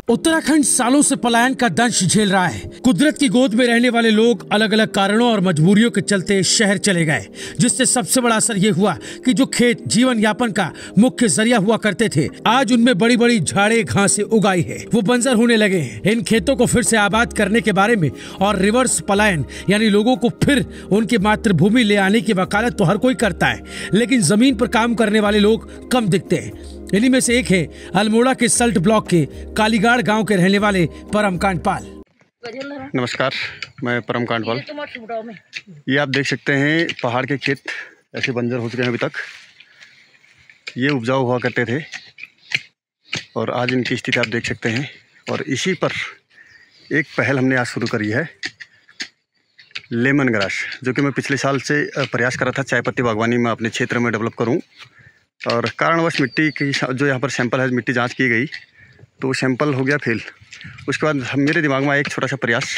उत्तराखंड सालों से पलायन का दंश झेल रहा है। कुदरत की गोद में रहने वाले लोग अलग अलग कारणों और मजबूरियों के चलते शहर चले गए, जिससे सबसे बड़ा असर ये हुआ कि जो खेत जीवन यापन का मुख्य जरिया हुआ करते थे, आज उनमें बड़ी बड़ी झाड़े घासें उगाई है, वो बंजर होने लगे हैं। इन खेतों को फिर से आबाद करने के बारे में और रिवर्स पलायन यानी लोगों को फिर उनकी मातृभूमि ले आने की वकालत तो हर कोई करता है, लेकिन जमीन पर काम करने वाले लोग कम दिखते हैं। इन्हीं में से एक है अल्मोड़ा के सल्ट ब्लॉक के कालीगाड़ गांव के रहने वाले परम कांडपाल। नमस्कार, मैं परम कांडपाल। ये आप देख सकते हैं पहाड़ के खेत ऐसे बंजर हो चुके हैं। अभी तक ये उपजाऊ हुआ करते थे और आज इनकी स्थिति आप देख सकते हैं। और इसी पर एक पहल हमने आज शुरू करी है, लेमन ग्रास, जो कि मैं पिछले साल से प्रयास कर रहा था चाय पत्ती बागवानी में अपने क्षेत्र में डेवलप करूं। और कारणवश मिट्टी की जो यहाँ पर सैंपल है, मिट्टी जांच की गई तो सैंपल हो गया फेल। उसके बाद मेरे दिमाग में आया एक छोटा सा प्रयास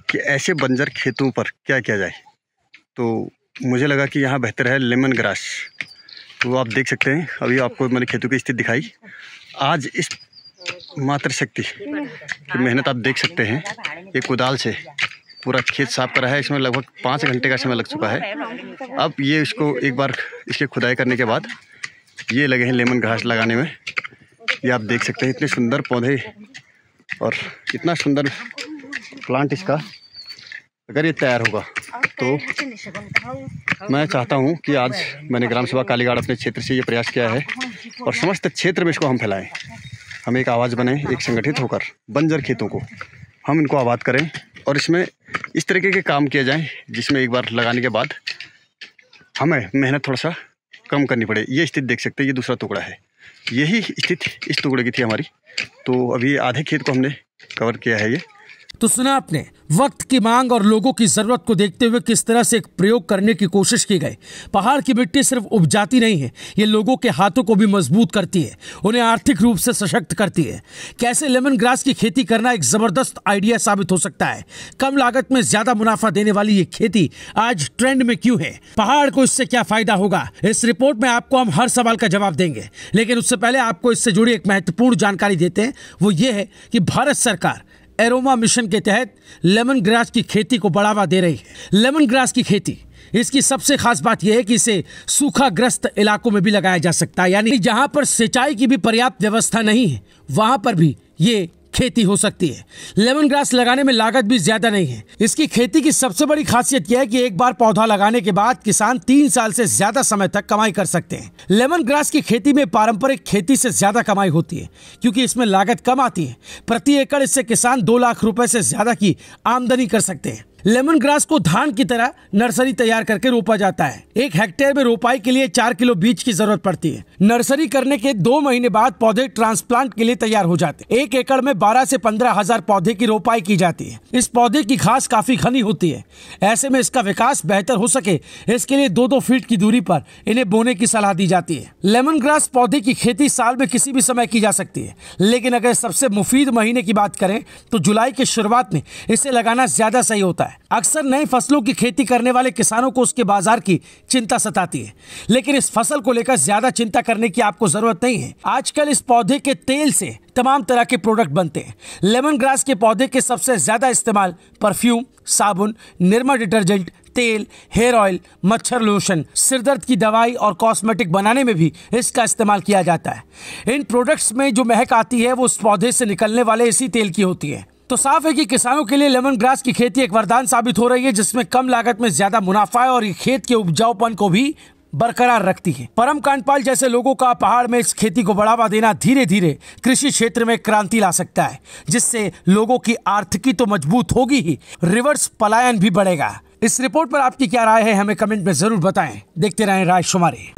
कि ऐसे बंजर खेतों पर क्या किया जाए। तो मुझे लगा कि यहाँ बेहतर है लेमन ग्रास। तो आप देख सकते हैं, अभी आपको मैंने खेतों की स्थिति दिखाई। आज इस मातृशक्ति की मेहनत आप देख सकते हैं। एक कुदाल से पूरा खेत साफ करा है, इसमें लगभग 5 घंटे का समय लग चुका है। अब ये इसको एक बार इसके खुदाई करने के बाद ये लगे हैं लेमन घास लगाने में। ये आप देख सकते हैं, इतने सुंदर पौधे और इतना सुंदर प्लांट इसका। अगर ये तैयार होगा तो मैं चाहता हूँ कि आज मैंने ग्राम सभा कालीगाड़ अपने क्षेत्र से ये प्रयास किया है और समस्त क्षेत्र में इसको हम फैलाएं। हम एक आवाज़ बने, एक संगठित होकर बंजर खेतों को हम इनको आबाद करें और इसमें इस तरीके के काम किए जाएं जिसमें एक बार लगाने के बाद हमें मेहनत थोड़ा सा कम करनी पड़े। ये स्थिति देख सकते हैं, ये दूसरा टुकड़ा है। यही स्थिति इस टुकड़े की थी हमारी। तो अभी आधे खेत को हमने कवर किया है। ये तो सुना आपने, वक्त की मांग और लोगों की जरूरत को देखते हुए किस तरह से एक प्रयोग करने की कोशिश की गई। पहाड़ की मिट्टी सिर्फ उपजाती नहीं है, ये लोगों के हाथों को भी मजबूत करती है, उन्हें आर्थिक रूप से सशक्त करती है। कैसे लेमन ग्रास की खेती करना एक जबरदस्त आइडिया साबित हो सकता है। कम लागत में ज्यादा मुनाफा देने वाली ये खेती आज ट्रेंड में क्यों है, पहाड़ को इससे क्या फायदा होगा, इस रिपोर्ट में आपको हम हर सवाल का जवाब देंगे। लेकिन उससे पहले आपको इससे जुड़ी एक महत्वपूर्ण जानकारी देते हैं। वो ये है कि भारत सरकार एरोमा मिशन के तहत लेमन ग्रास की खेती को बढ़ावा दे रही है। लेमन ग्रास की खेती, इसकी सबसे खास बात यह है कि इसे सूखाग्रस्त इलाकों में भी लगाया जा सकता है, यानी जहां पर सिंचाई की भी पर्याप्त व्यवस्था नहीं है वहां पर भी ये खेती हो सकती है। लेमन ग्रास लगाने में लागत भी ज्यादा नहीं है। इसकी खेती की सबसे बड़ी खासियत यह है कि एक बार पौधा लगाने के बाद किसान 3 साल से ज्यादा समय तक कमाई कर सकते हैं। लेमन ग्रास की खेती में पारंपरिक खेती से ज्यादा कमाई होती है क्योंकि इसमें लागत कम आती है। प्रति एकड़ इससे किसान 2 लाख रुपए से ज्यादा की आमदनी कर सकते हैं। लेमन ग्रास को धान की तरह नर्सरी तैयार करके रोपा जाता है। 1 हेक्टेयर में रोपाई के लिए 4 किलो बीज की जरूरत पड़ती है। नर्सरी करने के 2 महीने बाद पौधे ट्रांसप्लांट के लिए तैयार हो जाते हैं। 1 एकड़ में 12 से 15 हजार पौधे की रोपाई की जाती है। इस पौधे की घास काफी घनी होती है। ऐसे में इसका विकास बेहतर हो सके, इसके लिए 2-2 फीट की दूरी पर इन्हें बोने की सलाह दी जाती है। लेमन ग्रास पौधे की खेती साल में किसी भी समय की जा सकती है, लेकिन अगर सबसे मुफीद महीने की बात करें तो जुलाई की शुरुआत में इसे लगाना ज्यादा सही होता है। अक्सर नई फसलों की खेती करने वाले किसानों को उसके बाजार की चिंता सताती है, लेकिन इस फसल को लेकर ज्यादा चिंता करने की आपको जरूरत नहीं है। आजकल इस पौधे के तेल से तमाम तरह के प्रोडक्ट बनते हैं। लेमन ग्रास के पौधे के सबसे ज्यादा इस्तेमाल परफ्यूम, साबुन, निरमा डिटर्जेंट, तेल, हेयर ऑयल, मच्छर लोशन, सिरदर्द की दवाई और कॉस्मेटिक बनाने में भी इसका इस्तेमाल किया जाता है। इन प्रोडक्ट्स में जो महक आती है वो उस पौधे से निकलने वाले इसी तेल की होती है। तो साफ है कि किसानों के लिए लेमन ग्रास की खेती एक वरदान साबित हो रही है, जिसमें कम लागत में ज्यादा मुनाफा है और ये खेत के उपजाऊपन को भी बरकरार रखती है। परम कांडपाल जैसे लोगों का पहाड़ में इस खेती को बढ़ावा देना धीरे धीरे कृषि क्षेत्र में क्रांति ला सकता है, जिससे लोगों की आर्थिकी तो मजबूत होगी ही, रिवर्स पलायन भी बढ़ेगा। इस रिपोर्ट पर आपकी क्या राय है, हमें कमेंट में जरूर बताएं। देखते रहें राय शुमारी।